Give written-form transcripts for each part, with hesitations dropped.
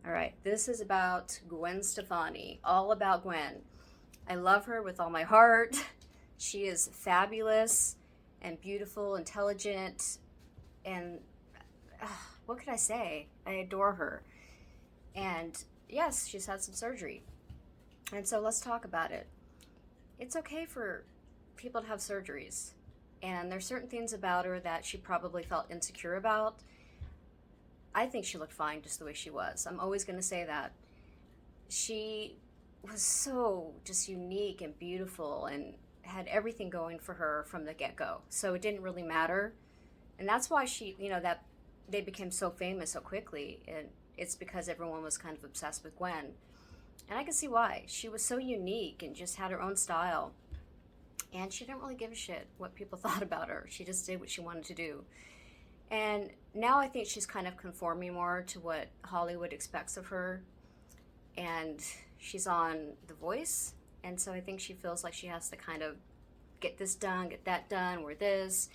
All right, this is about Gwen Stefani, all about Gwen. I love her with all my heart. She is fabulous and beautiful, intelligent, and uh, what could I say? I adore her. And yes, she's had some surgery. And so let's talk about it. It's okay for people to have surgeries. And there's certain things about her that she probably felt insecure about. I think she looked fine just the way she was. I'm always going to say that. She was so just unique and beautiful and had everything going for her from the get-go. So it didn't really matter. And that's why that they became so famous so quickly. And it's because everyone was kind of obsessed with Gwen. And I can see why. She was so unique and just had her own style. And she didn't really give a shit what people thought about her. She just did what she wanted to do. And now I think she's kind of conforming more to what Hollywood expects of her. And she's on The Voice. And so I think she feels like she has to kind of get this done, get that done, wear this.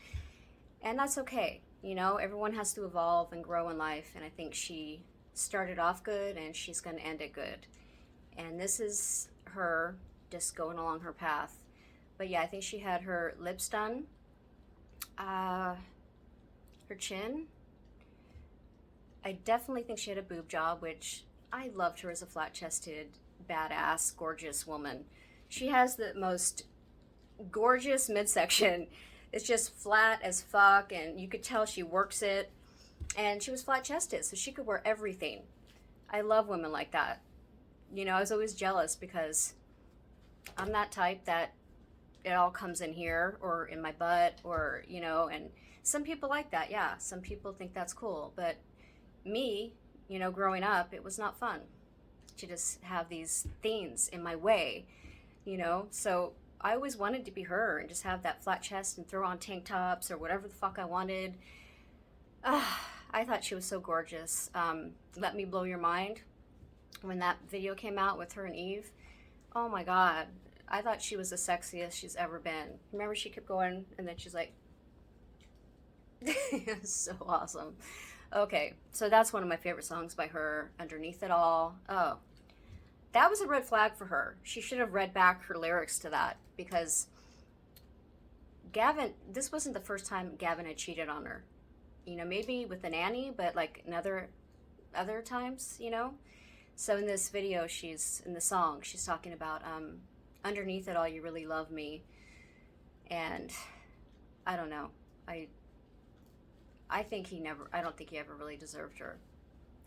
And that's okay. Everyone has to evolve and grow in life. And I think she started off good and she's going to end it good. And this is her just going along her path. But yeah, I think she had her lips done. Her chin. I definitely think she had a boob job, which I loved her as a flat-chested, badass, gorgeous woman. She has the most gorgeous midsection. It's just flat as fuck, and you could tell she works it. And she was flat-chested, so she could wear everything. I love women like that. I was always jealous because I'm that type that it all comes in here or in my butt or, and some people like that. Yeah, some people think that's cool. But me, growing up, it was not fun to just have these things in my way, So I always wanted to be her and just have that flat chest and throw on tank tops or whatever the fuck I wanted. I thought she was so gorgeous. Let Me Blow Your Mind. When that video came out with her and Eve, oh my God. I thought she was the sexiest she's ever been. Remember, she kept going, and then she's like, so awesome. Okay, so that's one of my favorite songs by her, Underneath It All. Oh, that was a red flag for her. She should have read back her lyrics to that, because Gavin, this wasn't the first time Gavin had cheated on her. Maybe with the nanny, but like in other times, So in this video, in the song, she's talking about, underneath it all, you really love me. And I don't know. I don't think he ever really deserved her.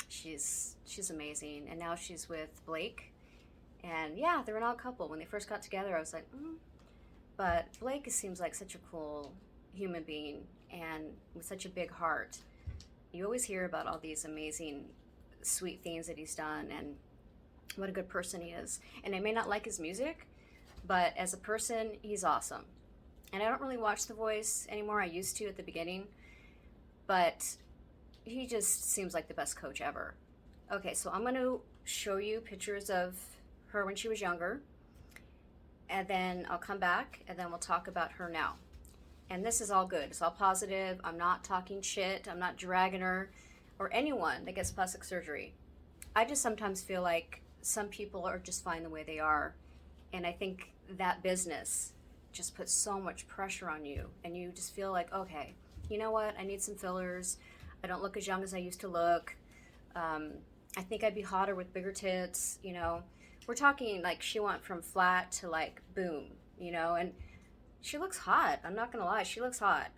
She's amazing. And now she's with Blake. And yeah, they're an odd couple. When they first got together, I was like, But Blake seems like such a cool human being and with such a big heart. You always hear about all these amazing, sweet things that he's done and what a good person he is. And I may not like his music, but as a person, he's awesome. And I don't really watch The Voice anymore. I used to at the beginning. But he just seems like the best coach ever. Okay, so I'm going to show you pictures of her when she was younger. And then I'll come back, and then we'll talk about her now. And this is all good. It's all positive. I'm not talking shit. I'm not dragging her or anyone that gets plastic surgery. I just sometimes feel like some people are just fine the way they are. And I think that business just puts so much pressure on you. And you just feel like, okay, you know what? I need some fillers. I don't look as young as I used to look. I think I'd be hotter with bigger tits, We're talking like she went from flat to like boom, and she looks hot. I'm not going to lie. She looks hot.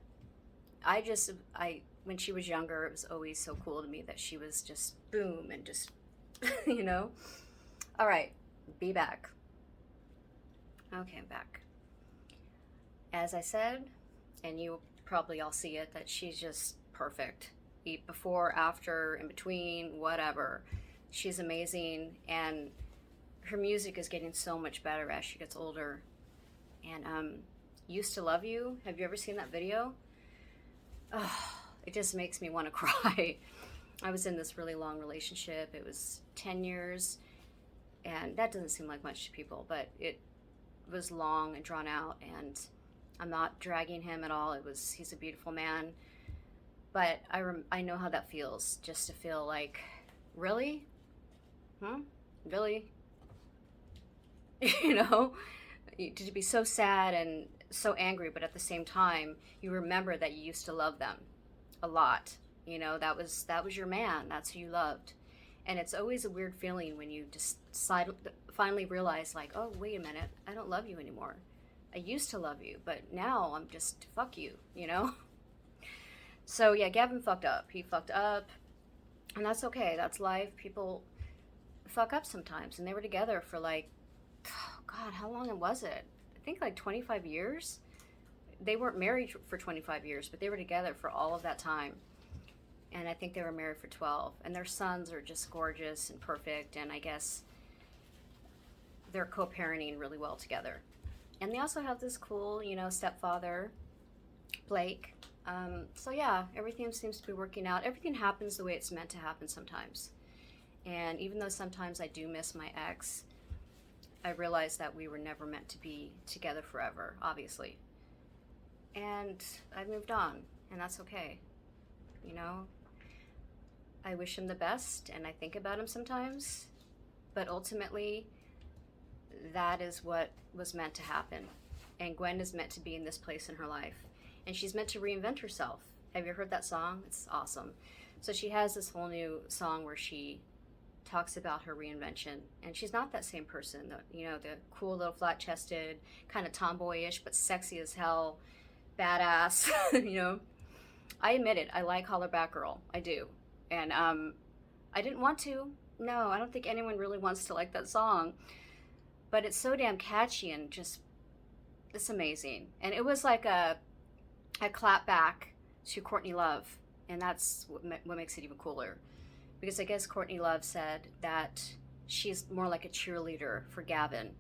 When she was younger, it was always so cool to me that she was just boom and just, All right, be back. Okay, I'm back. As I said, and you probably all see it, that she's just perfect. Eat before, after, in between, whatever. She's amazing, and her music is getting so much better as she gets older. And Used to Love You, have you ever seen that video? Oh, it just makes me want to cry. I was in this really long relationship. It was 10 years, and that doesn't seem like much to people, but it was long and drawn out, and I'm not dragging him at all. He's a beautiful man, but I know how that feels, just to feel like, really? Hmm? Really? You know? To be so sad and so angry, but at the same time, you remember that you used to love them a lot. You know, that was your man. That's who you loved. And it's always a weird feeling when you decide, finally realize, like, oh, wait a minute, I don't love you anymore. I used to love you, but now I'm just fuck you, you know? So yeah, Gavin fucked up. He fucked up, and that's okay. That's life. People fuck up sometimes, and they were together for like, oh God, how long was it? I think like 25 years. They weren't married for 25 years, but they were together for all of that time. And I think they were married for 12. And their sons are just gorgeous and perfect. And I guess they're co parenting really well together. And they also have this cool, stepfather, Blake. So yeah, everything seems to be working out. Everything happens the way it's meant to happen sometimes. And even though sometimes I do miss my ex, I realize that we were never meant to be together forever, obviously. And I've moved on, and that's okay. You know, I wish him the best, and I think about him sometimes, but ultimately, that is what was meant to happen. And Gwen is meant to be in this place in her life, and she's meant to reinvent herself. Have you heard that song? It's awesome. So she has this whole new song where she talks about her reinvention, and she's not that same person. The cool little flat-chested, kind of tomboyish, but sexy as hell, badass. I admit it. I like Hollaback Girl. I do, and I didn't want to. No, I don't think anyone really wants to like that song, but it's so damn catchy and just it's amazing. And it was like a clap back to Courtney Love, and that's what makes it even cooler. Because I guess Courtney Love said that she's more like a cheerleader for Gavin.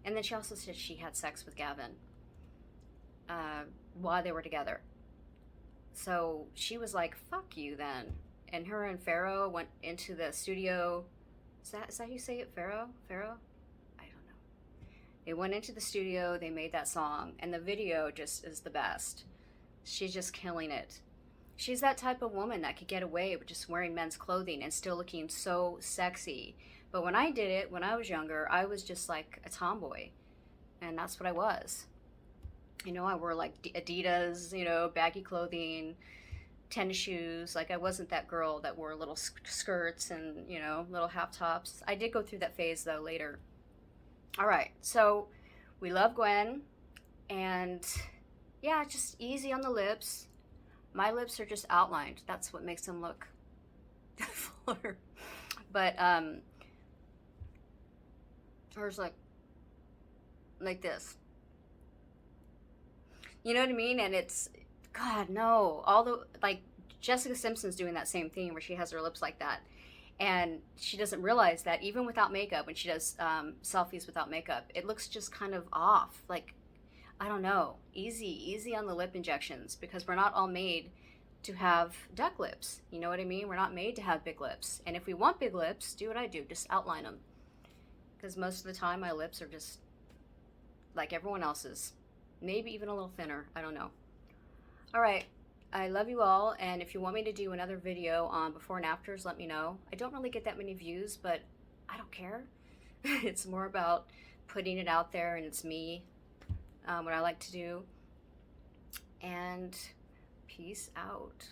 And then she also said she had sex with Gavin while they were together. So she was like, fuck you then. And her and Pharaoh went into the studio. Is that how you say it? Pharaoh? I don't know. They went into the studio, they made that song, and the video just is the best. She's just killing it. She's that type of woman that could get away with just wearing men's clothing and still looking so sexy. But when I did it, when I was younger, I was just like a tomboy. And that's what I was. I wore like Adidas, baggy clothing, tennis shoes. Like I wasn't that girl that wore little skirts and, little half tops. I did go through that phase though later. All right. So we love Gwen. And yeah, just easy on the lips. My lips are just outlined. That's what makes them look fuller. But hers like this. You know what I mean? And it's God, no. All the like Jessica Simpson's doing that same thing where she has her lips like that. And she doesn't realize that even without makeup, when she does selfies without makeup, it looks just kind of off. Like I don't know, easy on the lip injections because we're not all made to have duck lips. You know what I mean? We're not made to have big lips. And if we want big lips, do what I do, just outline them. Because most of the time my lips are just like everyone else's. Maybe even a little thinner, I don't know. All right, I love you all, and if you want me to do another video on before and afters, let me know. I don't really get that many views, but I don't care. It's more about putting it out there, and it's me. What I like to do. And peace out.